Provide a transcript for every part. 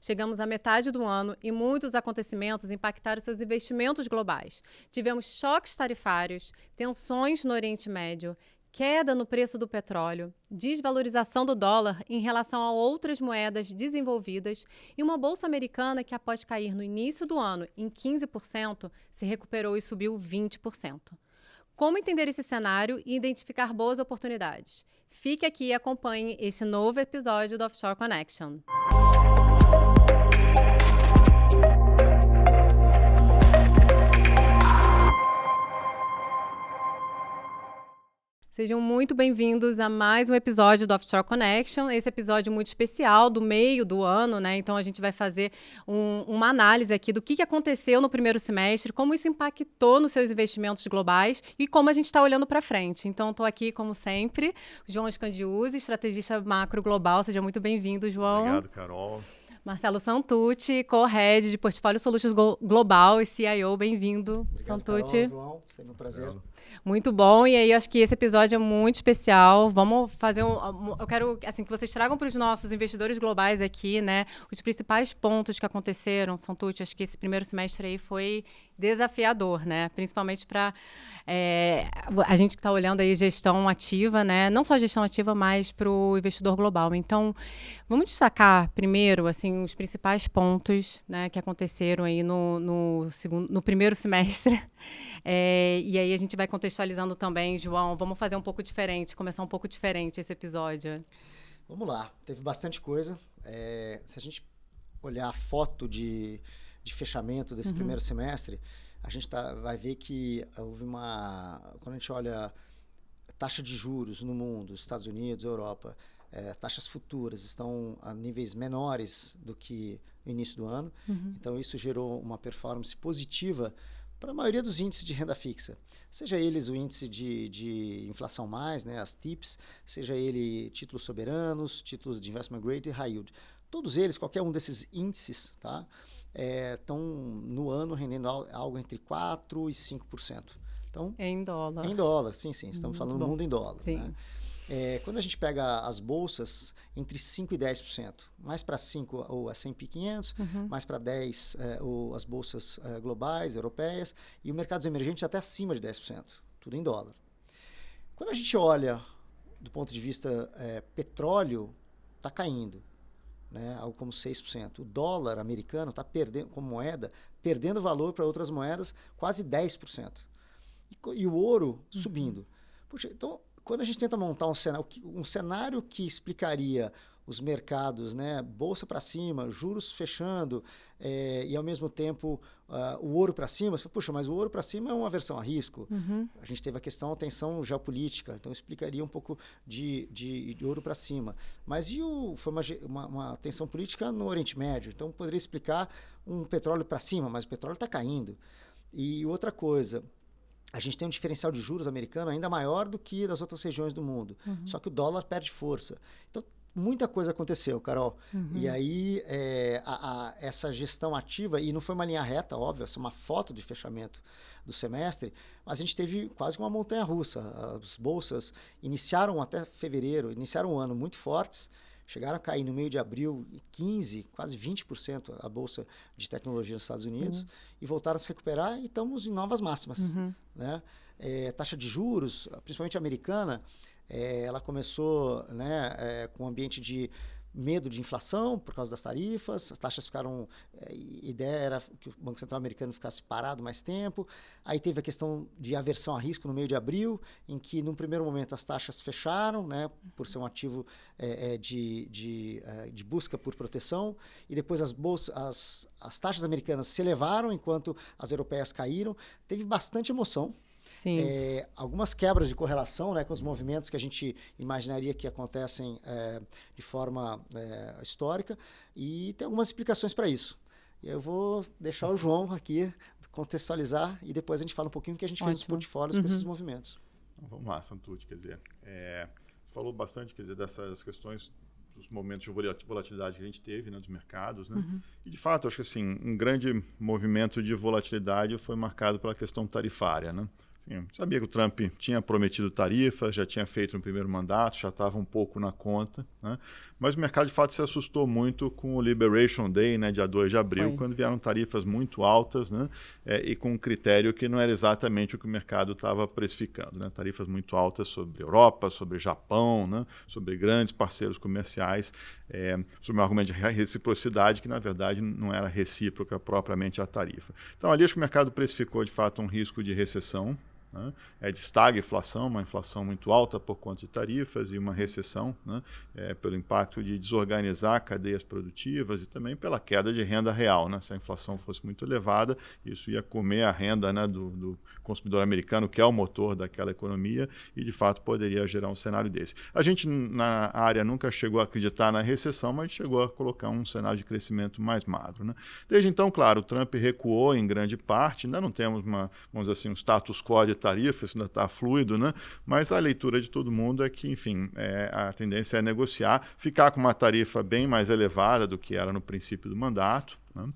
Chegamos à metade do ano e muitos acontecimentos impactaram seus investimentos globais. Tivemos choques tarifários, tensões no Oriente Médio, queda no preço do petróleo, desvalorização do dólar em relação a outras moedas desenvolvidas e uma bolsa americana que, após cair no início do ano em 15%, se recuperou e subiu 20%. Como entender esse cenário e identificar boas oportunidades? Fique aqui e acompanhe este novo episódio do Offshore Connection. Sejam muito bem-vindos a mais um episódio do Offshore Connection. Esse episódio muito especial do meio do ano, né? Então a gente vai fazer uma análise aqui do que aconteceu no primeiro semestre, como isso impactou nos seus investimentos globais e como a gente está olhando para frente. Então estou aqui, como sempre, João Scandiuzzi, estrategista macro global. Seja muito bem-vindo, João. Obrigado, Carol. Marcelo Santucci, co-head de Portfólio Solutions Global e CIO. Bem-vindo, Santucci. Carol, João, sempre um prazer. Muito bom, e aí acho que esse episódio é muito especial. Vamos fazer eu quero assim, que vocês tragam para os nossos investidores globais aqui, né, os principais pontos que aconteceram. Santucci, acho que esse primeiro semestre aí foi desafiador, né, principalmente para a gente que está olhando aí gestão ativa, né, não só gestão ativa, mas para o investidor global. Então, vamos destacar primeiro, assim, os principais pontos, né, que aconteceram aí no primeiro semestre. E aí a gente vai contextualizando também, João. Vamos fazer um pouco diferente, começar um pouco diferente esse episódio. Vamos lá, teve bastante coisa. Se a gente olhar a foto de fechamento desse primeiro semestre, a gente vai ver que houve quando a gente olha taxa de juros no mundo, Estados Unidos, Europa, taxas futuras estão a níveis menores do que no início do ano. Então isso gerou uma performance positiva para a maioria dos índices de renda fixa, seja eles o índice de inflação mais, né, as TIPS, seja ele títulos soberanos, títulos de investment grade e high yield. Todos eles, qualquer um desses índices, tá, estão no ano rendendo algo entre 4% e 5%. Então, em dólar. Em dólar, sim. Estamos falando do mundo em dólar. Sim. Né? Quando a gente pega as bolsas, entre 5% e 10%, mais para 5% o S&P 500, mais para 10% as bolsas globais, europeias, e o mercados emergentes até acima de 10%, tudo em dólar. Quando a gente olha do ponto de vista petróleo, está caindo, né, algo como 6%. O dólar americano está perdendo, como moeda, perdendo valor para outras moedas, quase 10%. E o ouro subindo. Puxa, então, quando a gente tenta montar um cenário que explicaria os mercados, né, bolsa para cima, juros fechando, e ao mesmo tempo o ouro para cima, você fala, puxa, mas o ouro para cima é uma aversão a risco. A gente teve a tensão geopolítica, então explicaria um pouco de ouro para cima. Mas foi uma tensão política no Oriente Médio, então poderia explicar um petróleo para cima, mas o petróleo está caindo. E outra coisa, a gente tem um diferencial de juros americano ainda maior do que das outras regiões do mundo. Só que o dólar perde força. Então, muita coisa aconteceu, Carol. E aí, essa gestão ativa, e não foi uma linha reta, óbvio, essa é uma foto de fechamento do semestre, mas a gente teve quase uma montanha-russa. As bolsas iniciaram até fevereiro, iniciaram o ano muito fortes, chegaram a cair no meio de abril 15%, quase 20% a bolsa de tecnologia nos Estados Unidos. E voltaram a se recuperar e estamos em novas máximas. Né? Taxa de juros, principalmente americana, ela começou, né, com um ambiente de medo de inflação por causa das tarifas, as taxas ficaram... A ideia era que o Banco Central americano ficasse parado mais tempo. Aí teve a questão de aversão a risco no meio de abril, em que, num primeiro momento, as taxas fecharam, né, por ser um ativo de busca por proteção, e depois as taxas americanas se elevaram, enquanto as europeias caíram. Teve bastante emoção. Sim. Algumas quebras de correlação, né, com os movimentos que a gente imaginaria que acontecem de forma histórica, e tem algumas explicações para isso. E eu vou deixar o João aqui contextualizar e depois a gente fala um pouquinho o que a gente fez nos portfólios com esses movimentos. Então, vamos lá, Santucci, quer dizer, você falou bastante, quer dizer, dessas questões, dos momentos de volatilidade que a gente teve, né, dos mercados, né? E de fato, acho que assim, um grande movimento de volatilidade foi marcado pela questão tarifária, né? Sim, sabia que o Trump tinha prometido tarifas, já tinha feito no primeiro mandato, já estava um pouco na conta, né? Mas o mercado de fato se assustou muito com o Liberation Day, né, dia 2 de abril, quando vieram tarifas muito altas, né, e com um critério que não era exatamente o que o mercado estava precificando, né? Tarifas muito altas sobre Europa, sobre Japão, né, sobre grandes parceiros comerciais, sobre um argumento de reciprocidade que na verdade não era recíproca propriamente a tarifa. Então ali acho que o mercado precificou de fato um risco de recessão, né? De estagflação, uma inflação muito alta por conta de tarifas e uma recessão, né? Pelo impacto de desorganizar cadeias produtivas e também pela queda de renda real, né? Se a inflação fosse muito elevada, isso ia comer a renda, né, do consumidor americano, que é o motor daquela economia, e de fato poderia gerar um cenário desse. A gente na área nunca chegou a acreditar na recessão, mas chegou a colocar um cenário de crescimento mais magro, né? Desde então, claro, o Trump recuou em grande parte, ainda não temos vamos dizer assim, um status quo de tarifa, isso ainda está fluido, né? Mas a leitura de todo mundo é que, enfim, a tendência é negociar, ficar com uma tarifa bem mais elevada do que era no princípio do mandato, né?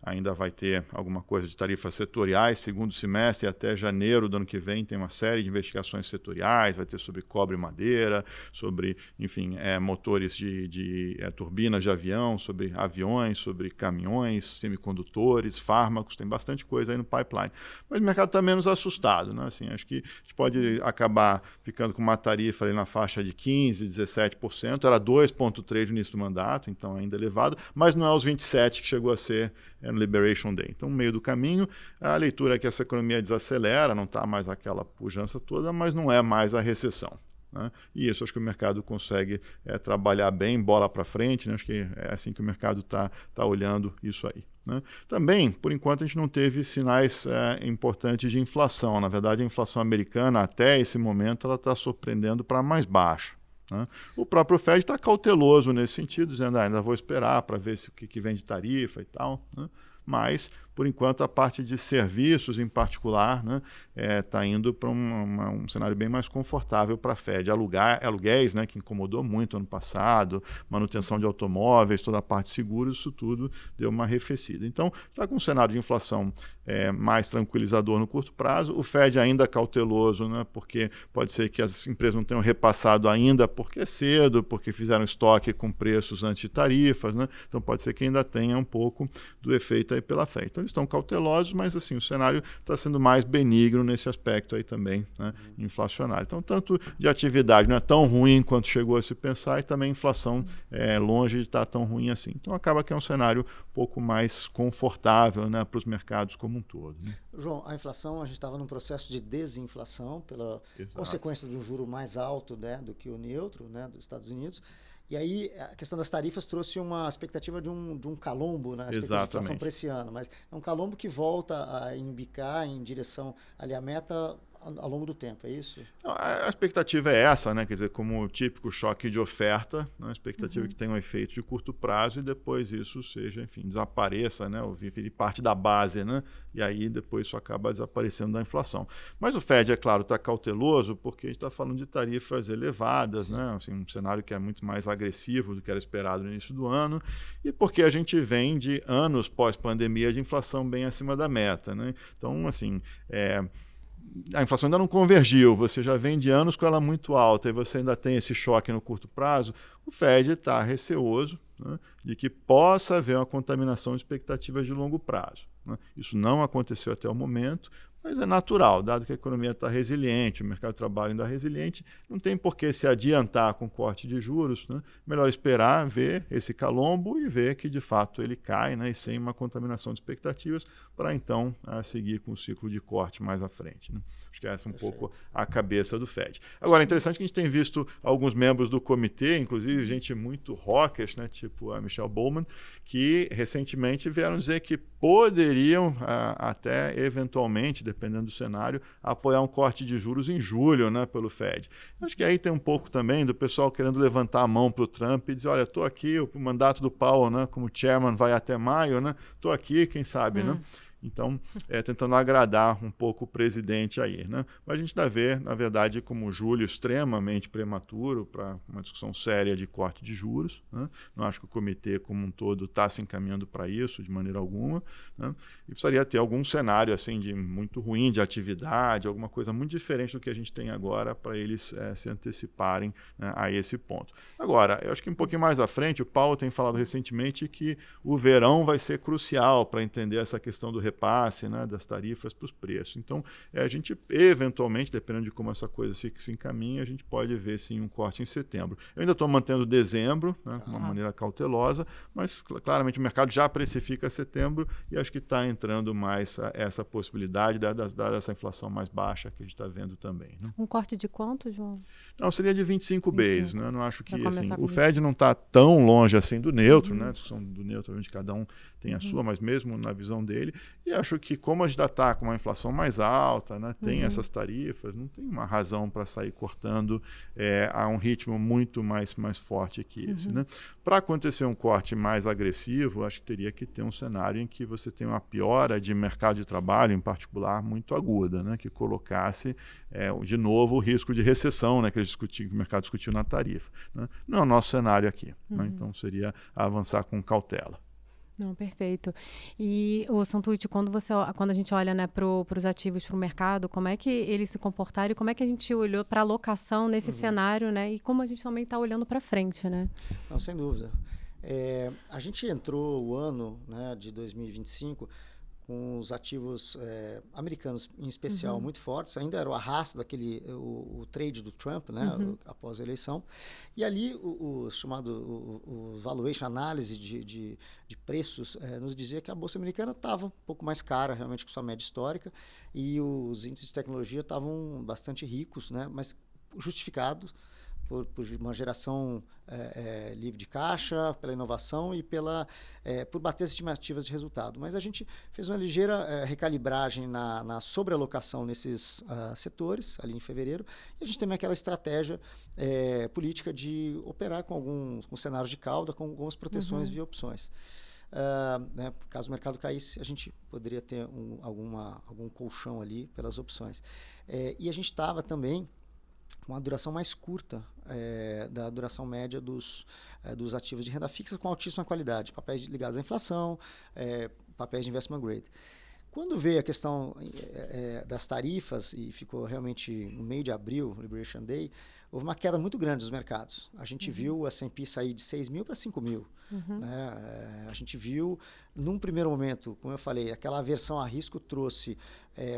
Ainda vai ter alguma coisa de tarifas setoriais, segundo semestre e até janeiro do ano que vem tem uma série de investigações setoriais, vai ter sobre cobre e madeira, sobre, enfim, motores de turbinas de avião, sobre aviões, sobre caminhões, semicondutores, fármacos, tem bastante coisa aí no pipeline. Mas o mercado está menos assustado, né? Assim, acho que a gente pode acabar ficando com uma tarifa ali na faixa de 15%, 17%, era 2,3% no início do mandato, então ainda elevado, mas não é os 27% que chegou a ser no Liberation Day. Então, no meio do caminho, a leitura é que essa economia desacelera, não está mais aquela pujança toda, mas não é mais a recessão, né? E isso acho que o mercado consegue trabalhar bem, bola para frente, né? Acho que é assim que o mercado está olhando isso aí, né? Também, por enquanto, a gente não teve sinais importantes de inflação. Na verdade, a inflação americana, até esse momento, ela está surpreendendo para mais baixa, né? O próprio Fed está cauteloso nesse sentido, dizendo ainda vou esperar para ver o que vem de tarifa e tal, né? Mas, por enquanto, a parte de serviços em particular, né, está indo para um cenário bem mais confortável para a Fed. Aluguéis, né, que incomodou muito ano passado, manutenção de automóveis, toda a parte de seguros, isso tudo deu uma arrefecida. Então, está com um cenário de inflação mais tranquilizador no curto prazo. O Fed ainda cauteloso, né, porque pode ser que as empresas não tenham repassado ainda porque é cedo, porque fizeram estoque com preços antes de tarifas, né? Então pode ser que ainda tenha um pouco do efeito aí pela frente. Então eles estão cautelosos, mas assim, o cenário está sendo mais benigno nesse aspecto aí também, né, inflacionário. Então, tanto de atividade não é tão ruim quanto chegou a se pensar, e também a inflação longe de estar tão ruim assim. Então acaba que é um cenário um pouco mais confortável, né, para os mercados como um todo, né? João, a inflação, a gente estava num processo de desinflação pela consequência de um juro mais alto, né, do que o neutro, né, dos Estados Unidos. E aí a questão das tarifas trouxe uma expectativa de um calombo, né, de inflação para esse ano. Mas é um calombo que volta a embicar em direção ali à meta ao longo do tempo, é isso? A expectativa é essa, né? Quer dizer, como o típico choque de oferta, né? A expectativa é que tenha um efeito de curto prazo e depois isso seja, enfim, desapareça, né? Ou vire parte da base, né? E aí depois isso acaba desaparecendo da inflação. Mas o Fed, é claro, está cauteloso porque a gente está falando de tarifas elevadas, né? Assim, um cenário que é muito mais agressivo do que era esperado no início do ano, e porque a gente vem de anos pós-pandemia de inflação bem acima da meta, né? Então, assim, a inflação ainda não convergiu, você já vem de anos com ela muito alta e você ainda tem esse choque no curto prazo, o Fed está receoso, né, de que possa haver uma contaminação de expectativas de longo prazo, né? Isso não aconteceu até o momento, mas é natural, dado que a economia está resiliente, o mercado de trabalho ainda é resiliente, não tem por que se adiantar com corte de juros, né? Melhor esperar, ver esse calombo e ver que de fato ele cai, né? E sem uma contaminação de expectativas, para então seguir com o ciclo de corte mais à frente, né? Acho que essa é um pouco a cabeça do Fed. Agora, é interessante que a gente tem visto alguns membros do comitê, inclusive gente muito hawkish, né? Tipo a Michelle Bowman, que recentemente vieram dizer que poderiam até eventualmente, dependendo do cenário, apoiar um corte de juros em julho, né, pelo Fed. Acho que aí tem um pouco também do pessoal querendo levantar a mão para o Trump e dizer, olha, estou aqui, o mandato do Powell, né, como chairman vai até maio, né, estou aqui, quem sabe, né? Então, tentando agradar um pouco o presidente aí, né? Mas a gente ainda vê, na verdade, como julho extremamente prematuro para uma discussão séria de corte de juros, né? Não acho que o comitê como um todo está se encaminhando para isso de maneira alguma, né? E precisaria ter algum cenário assim de muito ruim de atividade, alguma coisa muito diferente do que a gente tem agora para eles se anteciparem, né, a esse ponto. Agora, eu acho que um pouquinho mais à frente, o Paulo tem falado recentemente que o verão vai ser crucial para entender essa questão do repasse, né, das tarifas para os preços. Então, a gente, eventualmente, dependendo de como essa coisa se encaminha, a gente pode ver, sim, um corte em setembro. Eu ainda estou mantendo dezembro, né, de uma maneira cautelosa, mas, claramente, o mercado já precifica setembro e acho que está entrando mais essa possibilidade, dada essa inflação mais baixa que a gente está vendo também. Né? Um corte de quanto, João? Não, seria de 25 base, né? Não acho que assim, o 25. Fed não está tão longe assim do neutro, né? A discussão do neutro, obviamente, cada um tem a sua, mas mesmo na visão dele. E acho que como a gente ainda está com uma inflação mais alta, né? Tem essas tarifas, não tem uma razão para sair cortando a um ritmo muito mais forte que esse. Né? Para acontecer um corte mais agressivo, acho que teria que ter um cenário em que você tem uma piora de mercado de trabalho, em particular, muito aguda, né? Que colocasse de novo o risco de recessão, né? Que o mercado discutiu na tarifa. Né? Não é o nosso cenário aqui. Né? Então seria avançar com cautela. Não, perfeito. E o Santucci, quando a gente olha, né, para os ativos, para o mercado, como é que eles se comportaram e como é que a gente olhou para a alocação nesse cenário, né? E como a gente também está olhando para frente, né? Não, sem dúvida. A gente entrou o ano, né, de 2025 com os ativos americanos, em especial, muito fortes. Ainda era o arrasto o trade do Trump, né, após a eleição. E ali, o chamado valuation, análise de preços, nos dizia que a Bolsa Americana estava um pouco mais cara, realmente, com sua média histórica, e os índices de tecnologia estavam bastante ricos, né, mas justificados por uma geração livre de caixa, pela inovação e por bater as estimativas de resultado. Mas a gente fez uma ligeira recalibragem na sobrealocação nesses setores, ali em fevereiro, e a gente tem aquela estratégia política de operar com cenários de cauda, com algumas proteções via opções. Né, caso o mercado caísse, a gente poderia ter algum colchão ali pelas opções. E a gente estava também com uma duração mais curta da duração média dos ativos de renda fixa com altíssima qualidade, papéis ligados à inflação, papéis de investment grade. Quando veio a questão das tarifas, e ficou realmente no meio de abril, Liberation Day, houve uma queda muito grande dos mercados. A gente viu o S&P sair de 6 mil para 5 mil. Né? A gente viu, num primeiro momento, como eu falei, aquela aversão a risco trouxe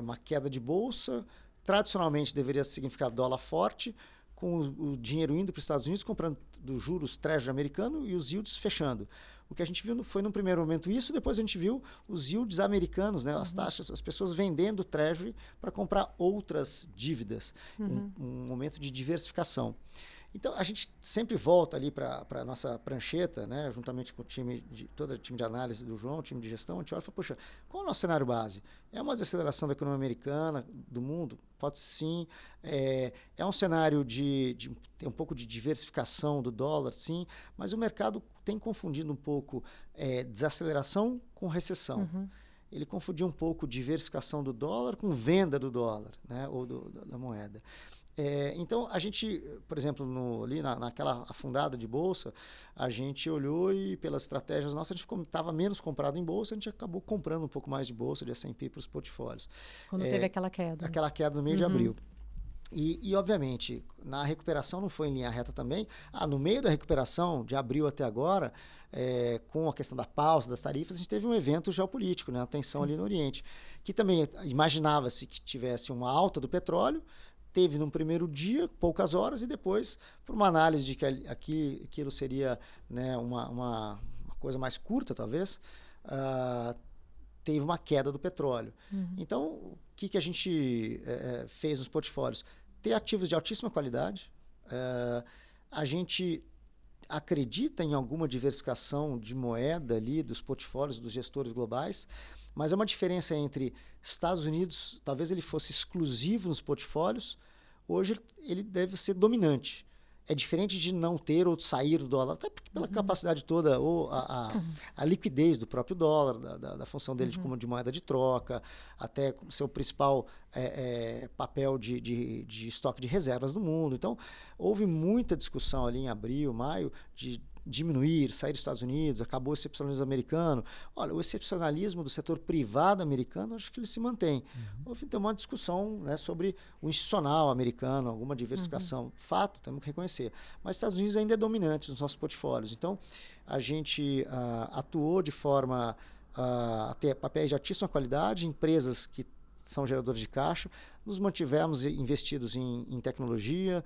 uma queda de bolsa. Tradicionalmente deveria significar dólar forte, com o dinheiro indo para os Estados Unidos, comprando dos juros Treasury americano e os yields fechando. O que a gente viu foi, num primeiro momento, isso, depois a gente viu os yields americanos, né, as taxas, as pessoas vendendo Treasury para comprar outras dívidas, um momento de diversificação. Então, a gente sempre volta ali para a nossa prancheta, né, juntamente com todo o time de análise do João, o time de gestão, a gente olha e fala, poxa, qual é o nosso cenário base? É uma desaceleração da economia americana, do mundo? Pode sim. É um cenário de ter um pouco de diversificação do dólar, sim, mas o mercado tem confundido um pouco desaceleração com recessão. Ele confundiu um pouco diversificação do dólar com venda do dólar, né, ou da moeda. Então, a gente, por exemplo, ali naquela afundada de bolsa, a gente olhou e, pelas estratégias nossas, a gente estava menos comprado em bolsa, a gente acabou comprando um pouco mais de bolsa, de S&P para os portfólios. Quando teve aquela queda. Aquela queda no meio de abril. E, obviamente, na recuperação não foi em linha reta também. No meio da recuperação, de abril até agora, com a questão da pausa das tarifas, a gente teve um evento geopolítico, né, a tensão ali no Oriente, que também imaginava-se que tivesse uma alta do petróleo. Teve num primeiro dia, poucas horas, e depois, por uma análise de que aquilo seria, né, uma coisa mais curta, talvez, teve uma queda do petróleo. Então, o que a gente fez nos portfólios? Ter ativos de altíssima qualidade. A gente acredita em alguma diversificação de moeda ali dos portfólios dos gestores globais, mas é uma diferença entre Estados Unidos, talvez ele fosse exclusivo nos portfólios, hoje ele deve ser dominante. é diferente de não ter ou de sair do dólar, até pela capacidade toda, ou a liquidez do próprio dólar, da função dele de moeda de troca, até ser o principal papel de estoque de reservas do mundo. Então, houve muita discussão ali em abril, maio, de diminuir, sair dos Estados Unidos, acabou o excepcionalismo americano. Olha, o excepcionalismo do setor privado americano, acho que ele se mantém. Houve uma discussão, né, sobre o institucional americano, alguma diversificação. Fato, temos que reconhecer. Mas os Estados Unidos ainda é dominante nos nossos portfólios. Então, a gente atuou de forma a ter papéis de altíssima qualidade, empresas que são geradores de caixa, nos mantivemos investidos em tecnologia,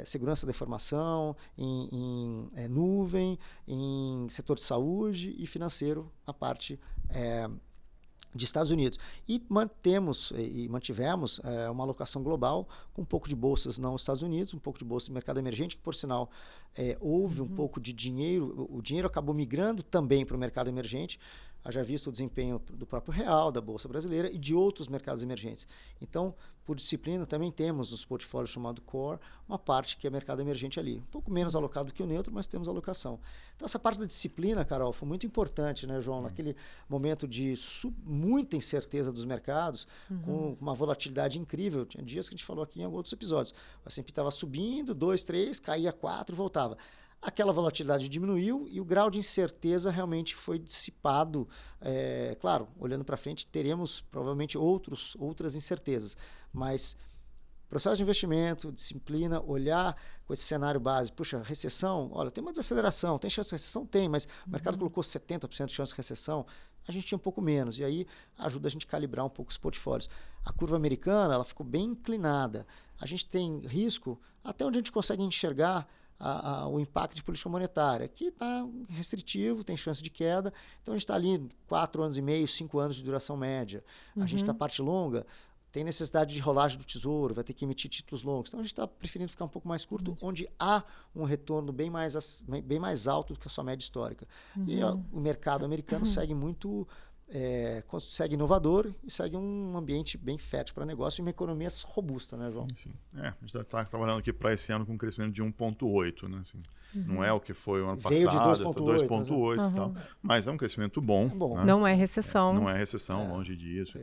segurança da informação, em nuvem, em setor de saúde e financeiro, a parte de Estados Unidos. E mantivemos uma alocação global com um pouco de bolsas nos Estados Unidos, um pouco de bolsa de mercado emergente, que, por sinal, houve um pouco de dinheiro, o dinheiro acabou migrando também para o mercado emergente. Haja visto o desempenho do próprio real, da Bolsa Brasileira e de outros mercados emergentes. Então, por disciplina, também temos nos portfólios chamado Core, uma parte que é mercado emergente ali. Um pouco menos alocado que o neutro, mas temos alocação. Então, essa parte da disciplina, Carol, foi muito importante, né, João? Naquele momento de muita incerteza dos mercados, com uma volatilidade incrível. Tinha dias que a gente falou aqui em outros episódios. O S&P estava subindo, 2, 3, caía 4 e voltava. Aquela volatilidade diminuiu e o grau de incerteza realmente foi dissipado. Claro, olhando para frente, teremos provavelmente outras incertezas, mas processo de investimento, disciplina, olhar com esse cenário base. Puxa, recessão, olha, tem uma desaceleração, tem chance de recessão? Tem, mas o mercado colocou 70% de chance de recessão, a gente tinha um pouco menos, e aí ajuda a gente a calibrar um pouco os portfólios. A curva americana, ela ficou bem inclinada. A gente tem risco até onde a gente consegue enxergar o impacto de política monetária, que está restritivo, tem chance de queda. Então, a gente está ali 4 anos e meio, 5 anos de duração média. A gente está parte longa, tem necessidade de rolagem do tesouro, vai ter que emitir títulos longos. Então, a gente está preferindo ficar um pouco mais curto, onde há um retorno bem mais alto do que a sua média histórica. E o mercado americano segue muito... segue inovador e segue um ambiente bem fértil para negócio e uma economia robusta, né, João? Sim. A gente já está trabalhando aqui para esse ano com um crescimento de 1,8, né? Assim, não é o que foi o ano Veio passado, de 2,8 e tal, mas é um crescimento bom. Né? Não é recessão. Não é recessão, longe disso.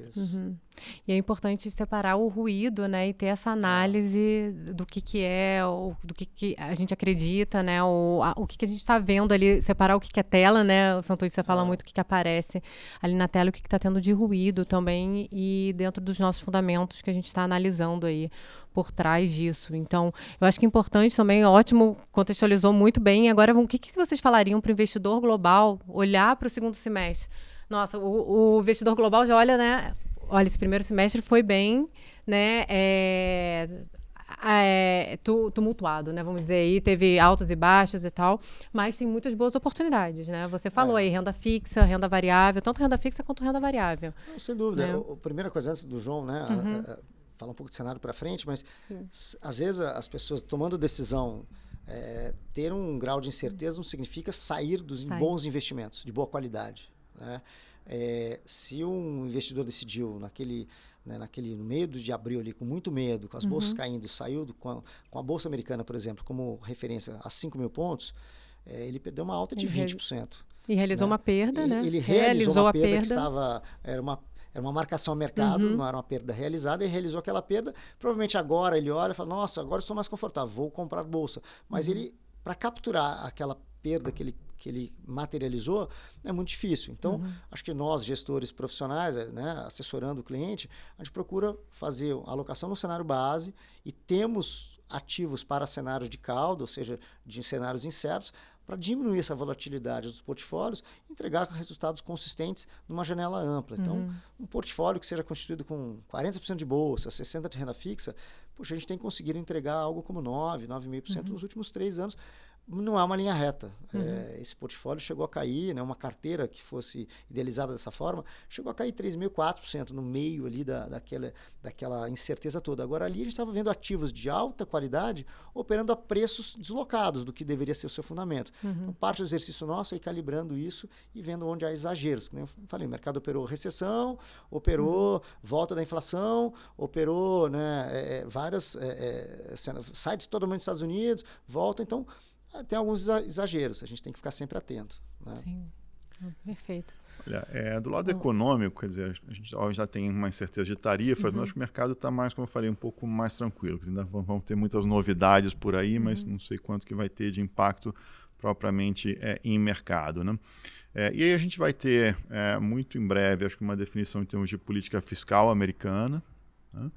E é importante separar o ruído, né, e ter essa análise do que é, do que a gente acredita, né, o que a gente está vendo ali, separar o que é tela, né, o Santos, você fala muito o que aparece ali na tela, o que está tendo de ruído também e dentro dos nossos fundamentos que a gente está analisando aí por trás disso. Então, eu acho que é importante também, ótimo, contextualizou muito bem. Agora, o que vocês falariam para o investidor global olhar para o segundo semestre? Nossa, o investidor global já olha, né? Olha, esse primeiro semestre foi bem, né? Tumultuado, né? Vamos dizer aí, teve altos e baixos e tal, mas tem muitas boas oportunidades, né? Você falou aí, renda fixa, renda variável, tanto renda fixa quanto renda variável. Não, sem dúvida. Né? A primeira coisa antes do João, né? Falar um pouco de cenário para frente, mas às vezes as pessoas tomando decisão, ter um grau de incerteza não significa sair dos bons investimentos, de boa qualidade, né? Se um investidor decidiu no meio de abril ali, com muito medo, com as bolsas caindo, saiu com a Bolsa Americana, por exemplo, como referência a 5 mil pontos, ele perdeu uma alta de 20%. E realizou uma perda, né? Ele realizou uma perda que estava... Era uma marcação a mercado, não era uma perda realizada, e realizou aquela perda. Provavelmente agora ele olha e fala, nossa, agora estou mais confortável, vou comprar bolsa. Mas ele, para capturar aquela perda que ele materializou, é muito difícil. Então, acho que nós, gestores profissionais, né, assessorando o cliente, a gente procura fazer a alocação no cenário base e temos ativos para cenários de cauda, ou seja, de cenários incertos, para diminuir essa volatilidade dos portfólios e entregar resultados consistentes numa janela ampla. Então, um portfólio que seja constituído com 40% de bolsa, 60% de renda fixa, a gente tem conseguido entregar algo como 9,5% nos últimos 3 anos, não é uma linha reta. Esse portfólio chegou a cair, né, uma carteira que fosse idealizada dessa forma, chegou a cair 3,5%, 4% no meio ali daquela incerteza toda. Agora ali a gente estava vendo ativos de alta qualidade operando a preços deslocados do que deveria ser o seu fundamento. Então, parte do exercício nosso é ir calibrando isso e vendo onde há exageros. Como eu falei, o mercado operou recessão, operou volta da inflação, operou, né, várias sai totalmente dos Estados Unidos, volta, então tem alguns exageros, a gente tem que ficar sempre atento. Né? Sim, perfeito. Olha, do lado econômico, quer dizer, a gente já tem uma incerteza de tarifas, mas acho que o mercado está mais, como eu falei, um pouco mais tranquilo. Ainda vão ter muitas novidades por aí, mas não sei quanto que vai ter de impacto propriamente em mercado. Né? E aí a gente vai ter, muito em breve, acho que uma definição em termos de política fiscal americana, né?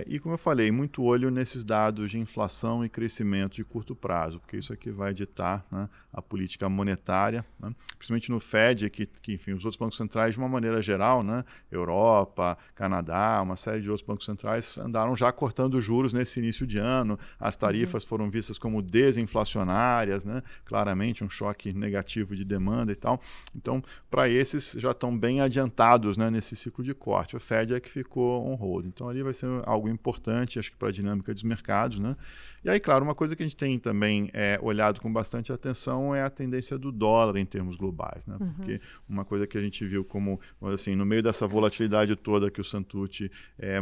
E como eu falei, muito olho nesses dados de inflação e crescimento de curto prazo, porque isso aqui vai ditar, né, a política monetária, né? Principalmente no Fed, que enfim, os outros bancos centrais de uma maneira geral, né, Europa, Canadá, uma série de outros bancos centrais andaram já cortando juros nesse início de ano, as tarifas foram vistas como desinflacionárias, né? Claramente um choque negativo de demanda e tal. Então, para esses já estão bem adiantados, né, nesse ciclo de corte. O Fed é que ficou on hold. Então ali vai ser algo importante, acho que para a dinâmica dos mercados, né? E aí, claro, uma coisa que a gente tem também olhado com bastante atenção é a tendência do dólar em termos globais, né? Porque uma coisa que a gente viu como, assim, no meio dessa volatilidade toda que o Santucci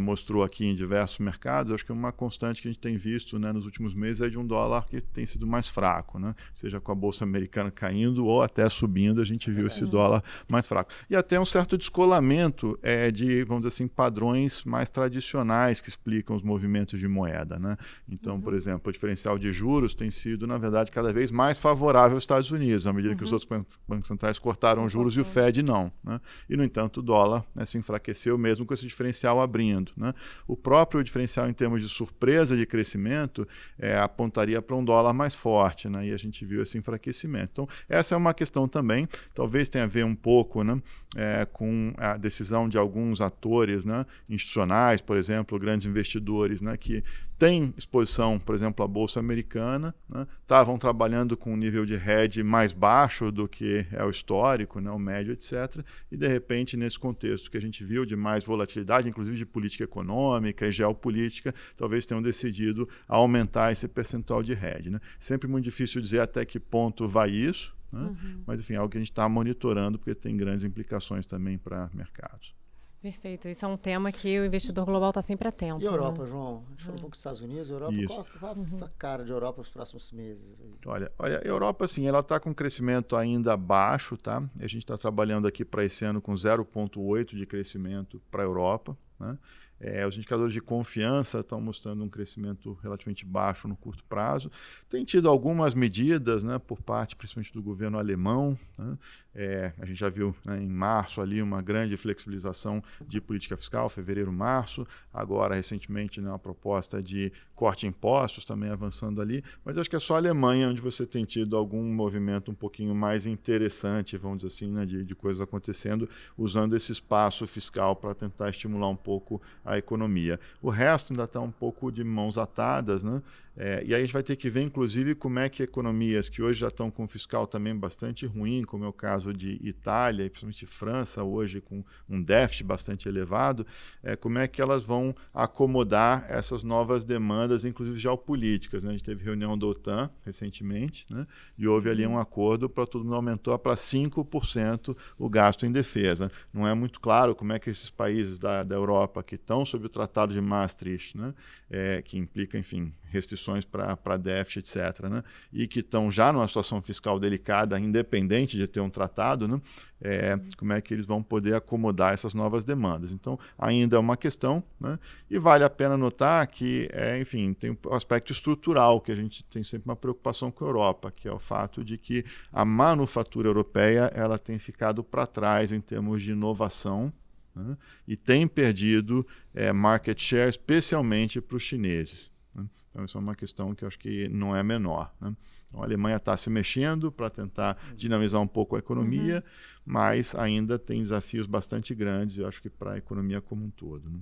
mostrou aqui em diversos mercados, acho que uma constante que a gente tem visto, né, nos últimos meses é de um dólar que tem sido mais fraco, né? Seja com a Bolsa Americana caindo ou até subindo, a gente viu esse dólar mais fraco. E até um certo descolamento de, vamos dizer assim, padrões mais tradicionais que explicam os movimentos de moeda, né? Então, por exemplo, o diferencial de juros tem sido, na verdade, cada vez mais favorável aos Estados Unidos, à medida que os outros bancos centrais cortaram juros e o Fed não, né? E, no entanto, o dólar, né, se enfraqueceu mesmo com esse diferencial abrindo, né? O próprio diferencial em termos de surpresa de crescimento apontaria para um dólar mais forte, né? E a gente viu esse enfraquecimento. Então, essa é uma questão também, talvez tenha a ver um pouco, né, com a decisão de alguns atores, né, institucionais, por exemplo, grandes investidores, né, que têm exposição, por exemplo, à Bolsa Americana, né, estavam trabalhando com um nível de hedge mais baixo do que é o histórico, né, o médio, etc. E, de repente, nesse contexto que a gente viu de mais volatilidade, inclusive de política econômica e geopolítica, talvez tenham decidido aumentar esse percentual de hedge, né? Sempre muito difícil dizer até que ponto vai isso, né? Mas, enfim, é algo que a gente está monitorando porque tem grandes implicações também para mercados. Perfeito. Isso é um tema que o investidor global está sempre atento. E a Europa, né? João? A gente falou um pouco dos Estados Unidos. A Europa, qual a cara de Europa nos próximos meses? Olha, a Europa, assim, ela está com um crescimento ainda baixo, tá? A gente está trabalhando aqui para esse ano com 0,8% de crescimento para a Europa, né? Os indicadores de confiança estão mostrando um crescimento relativamente baixo no curto prazo. Tem tido algumas medidas, né, por parte, principalmente do governo alemão, né? A gente já viu, né, em março ali uma grande flexibilização de política fiscal, fevereiro, março. Agora, recentemente, né, uma proposta de corte de impostos também avançando ali. Mas acho que é só a Alemanha onde você tem tido algum movimento um pouquinho mais interessante, vamos dizer assim, né, de coisas acontecendo, usando esse espaço fiscal para tentar estimular um pouco a economia. O resto ainda está um pouco de mãos atadas, né? E aí a gente vai ter que ver, inclusive, como é que economias que hoje já estão com fiscal também bastante ruim, como é o caso de Itália e principalmente França, hoje com um déficit bastante elevado, como é que elas vão acomodar essas novas demandas, inclusive geopolíticas, né? A gente teve reunião da OTAN recentemente, né? E houve ali um acordo para todo mundo aumentar para 5% o gasto em defesa. Não é muito claro como é que esses países da Europa que estão sob o Tratado de Maastricht, né, que implica, enfim, restrições para déficit, etc., né, e que estão já numa situação fiscal delicada, independente de ter um tratado, né, como é que eles vão poder acomodar essas novas demandas. Então, ainda é uma questão, né, e vale a pena notar que, enfim, tem um aspecto estrutural, que a gente tem sempre uma preocupação com a Europa, que é o fato de que a manufatura europeia ela tem ficado para trás em termos de inovação, né, e tem perdido market share, especialmente para os chineses. Né? Então, isso é uma questão que eu acho que não é menor. Né? Então, a Alemanha está se mexendo para tentar dinamizar um pouco a economia, mas ainda tem desafios bastante grandes, eu acho que para a economia como um todo. Né?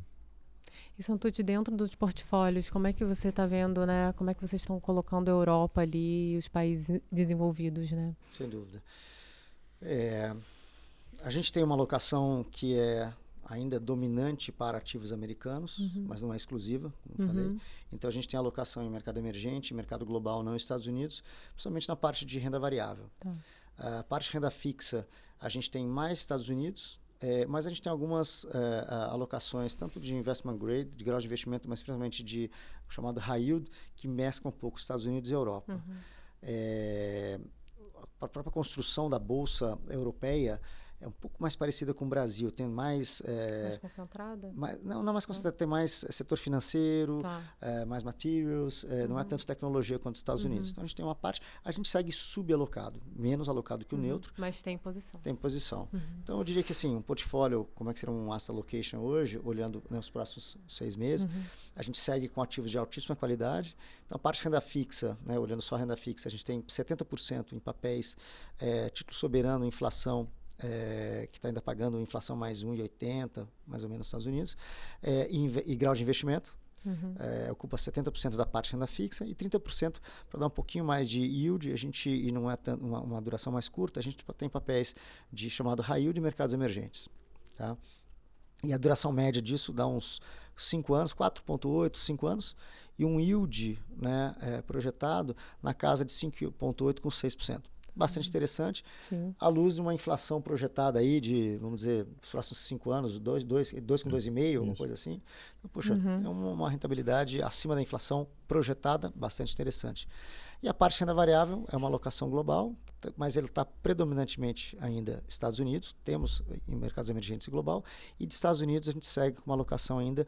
E Santucci, dentro dos portfólios, como é que você está vendo, né? Como é que vocês estão colocando a Europa ali e os países desenvolvidos, né? Sem dúvida. A gente tem uma alocação que é ainda dominante para ativos americanos, mas não é exclusiva, como falei. Então, a gente tem alocação em mercado emergente, mercado global, não Estados Unidos, principalmente na parte de renda variável. Tá. A parte de renda fixa, a gente tem mais Estados Unidos, mas a gente tem algumas alocações, tanto de investment grade, de grau de investimento, mas principalmente de chamado high yield, que mesclam um pouco Estados Unidos e Europa. A própria construção da Bolsa Europeia é um pouco mais parecida com o Brasil, tem mais... mais concentrada? Não mais concentrada, tem mais setor financeiro, mais materials, não é tanto tecnologia quanto os Estados Unidos. Então, a gente tem uma parte, a gente segue subalocado, menos alocado que o neutro. Mas tem posição. Tem posição. Então, eu diria que assim, um portfólio, como é que seria um asset allocation hoje, olhando, né, os próximos 6 meses, a gente segue com ativos de altíssima qualidade. Então, a parte de renda fixa, né, olhando só a renda fixa, a gente tem 70% em papéis, título soberano, inflação, que está ainda pagando inflação mais 1,80, mais ou menos nos Estados Unidos, e grau de investimento, ocupa 70% da parte de renda fixa e 30% para dar um pouquinho mais de yield, e não é uma duração mais curta, a gente tem papéis de chamado high yield e mercados emergentes. Tá? E a duração média disso dá uns 5 anos, 4,8, 5 anos, e um yield, né, projetado na casa de 5,8 com 6%. Bastante interessante, à luz de uma inflação projetada aí de, vamos dizer, nos próximos 5 anos, 2 com 2,5, uma coisa assim. Então, poxa, é uma rentabilidade acima da inflação projetada, bastante interessante. E a parte de renda variável é uma alocação global, mas ele está predominantemente ainda Estados Unidos, temos em mercados emergentes e global, e de Estados Unidos a gente segue com uma alocação ainda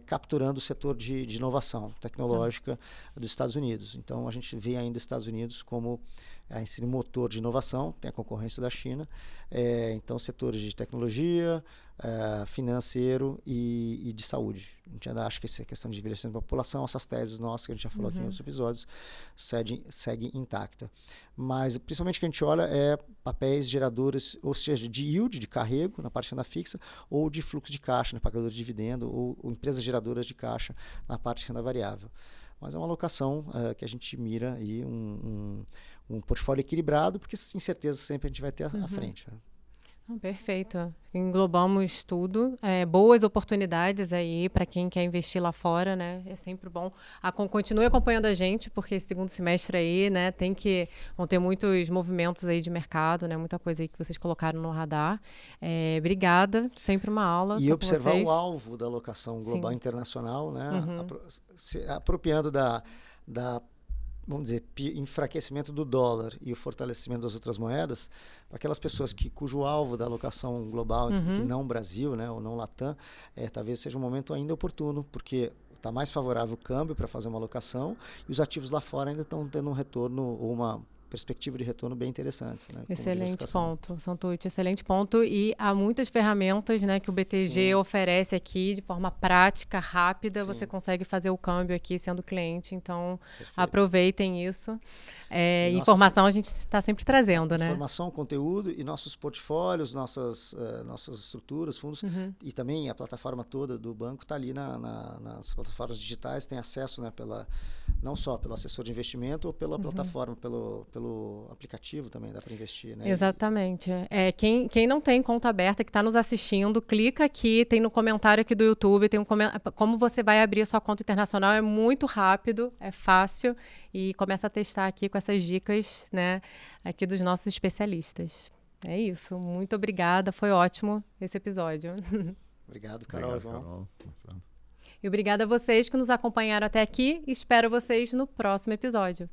capturando o setor de inovação tecnológica dos Estados Unidos. Então, a gente vê ainda Estados Unidos como esse motor de inovação, tem a concorrência da China, então setores de tecnologia, financeiro e de saúde. A gente ainda acha que essa questão de envelhecimento da população, essas teses nossas que a gente já falou aqui em outros episódios, segue intacta. Mas principalmente o que a gente olha é papéis geradores, ou seja, de yield, de carrego na parte de renda fixa, ou de fluxo de caixa, né, pagador de dividendo, ou empresas geradoras de caixa na parte de renda variável. Mas é uma alocação que a gente mira aí um portfólio equilibrado, porque sem certeza sempre a gente vai ter à frente. Né? Perfeito. Englobamos tudo. Boas oportunidades aí para quem quer investir lá fora, né? É sempre bom. Continue acompanhando a gente, porque esse segundo semestre aí, né, vão ter muitos movimentos aí de mercado, né? Muita coisa aí que vocês colocaram no radar. Obrigada. Sempre uma aula. E observar o alvo da alocação global internacional, né? Se apropriando da vamos dizer, enfraquecimento do dólar e o fortalecimento das outras moedas, para aquelas pessoas cujo alvo da alocação global, que não Brasil, né, ou não Latam, talvez seja um momento ainda oportuno, porque está mais favorável o câmbio para fazer uma alocação e os ativos lá fora ainda estão tendo um retorno ou uma perspectiva de retorno bem interessante. Né, excelente ponto, Santucci, excelente ponto. E há muitas ferramentas, né, que o BTG oferece aqui de forma prática, rápida. Sim. Você consegue fazer o câmbio aqui sendo cliente, então aproveitem isso. Informação a gente está sempre trazendo, né? Informação, conteúdo e nossos portfólios, nossas estruturas, fundos e também a plataforma toda do banco está ali nas plataformas digitais, tem acesso, né, não só pelo assessor de investimento ou pela plataforma, pelo aplicativo também dá para investir, né? Exatamente. Quem não tem conta aberta, que está nos assistindo, clica aqui, tem no comentário aqui do YouTube, tem como você vai abrir a sua conta internacional, é muito rápido, é fácil e começa a testar aqui com essas dicas, né, aqui dos nossos especialistas. É isso, muito obrigada, foi ótimo esse episódio. Obrigado, Carol. Carol. E obrigada a vocês que nos acompanharam até aqui. Espero vocês no próximo episódio.